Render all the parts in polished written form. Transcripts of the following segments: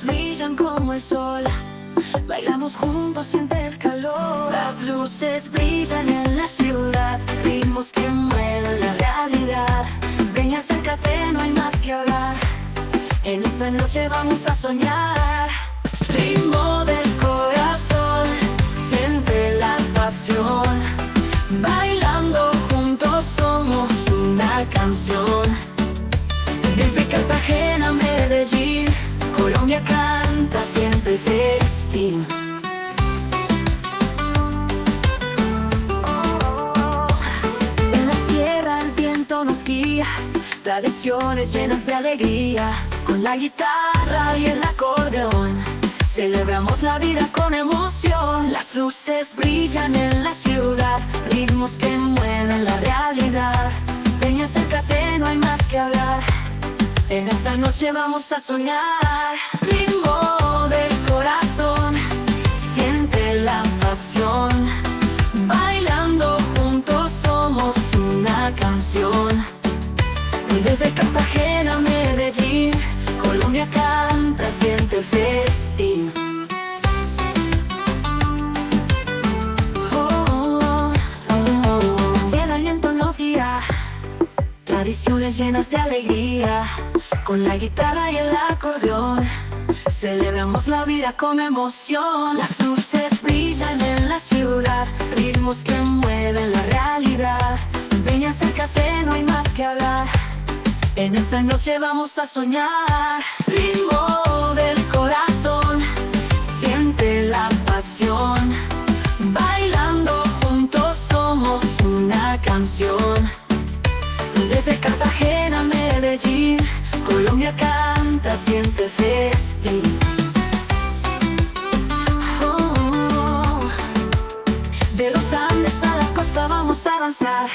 luces brillan como el sol. Bailamos juntos, siente el calor. Las luces brillan en la ciudad, ritmos que mueven la realidad. Ven y acércate, no hay más que hablar. En esta noche vamos a soñar. Ritmo del corazón, siente la pasión. Bailando juntos somos una canción. Desde Cartagena a Medellín, Colombia canta, siente el festín. En la sierra el viento nos guía, tradiciones llenas de alegría. Con la guitarra y el acordeón celebramos la vida con emoción. Las luces brillan en la ciudad, ritmos que mueven la realidad. Ven y acércate, no hay más que hablar. En esta noche vamos a soñar. Ritmo del corazón, siente la pasión. Bailando juntos somos una canción. Desde Cartagena a Medellín, Colombia canta, siente el festín. Si el aliento nos guía, tradiciones llenas de alegría. Con la guitarra y el acordeón celebramos la vida con emoción. Las luces brillan en la ciudad, ritmos que mueven la realidad. Ven y acércate, no hay más que hablar. En esta noche vamos a soñar. Ritmo del corazón, siente la pasión. Bailando juntos somos una canción. Desde Cartagena a Medellín, Colombia canta, siente el festín. De los Andes a la costa vamos a danzar,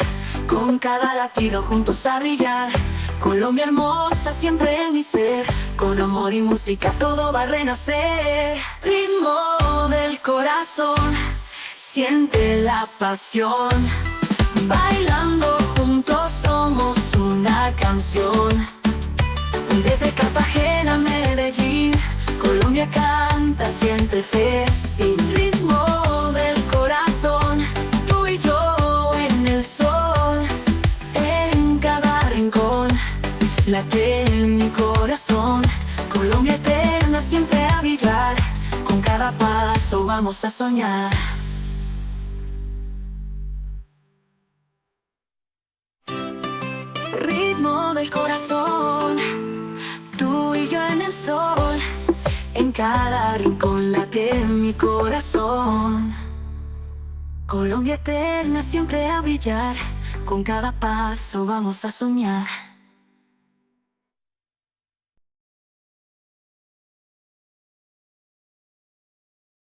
con cada latido juntos a brillar. Colombia hermosa siempre en mi ser, con amor y música todo va a renacer. Ritmo del corazón, siente la pasión. Bailando juntos somos una canción. Desde Cartagena a Medellín, Colombia canta, siente el festín. Ritmo del corazón, tú y yo en el sol. En cada rincón late en mi corazón. Colombia eterna siempre a brillar. Con cada paso vamos a soñar. Ritmo del corazón, tú y yo en el sol. En cada rincón late en mi corazón. Colombia eterna siempre a brillar. Con cada paso vamos a soñar.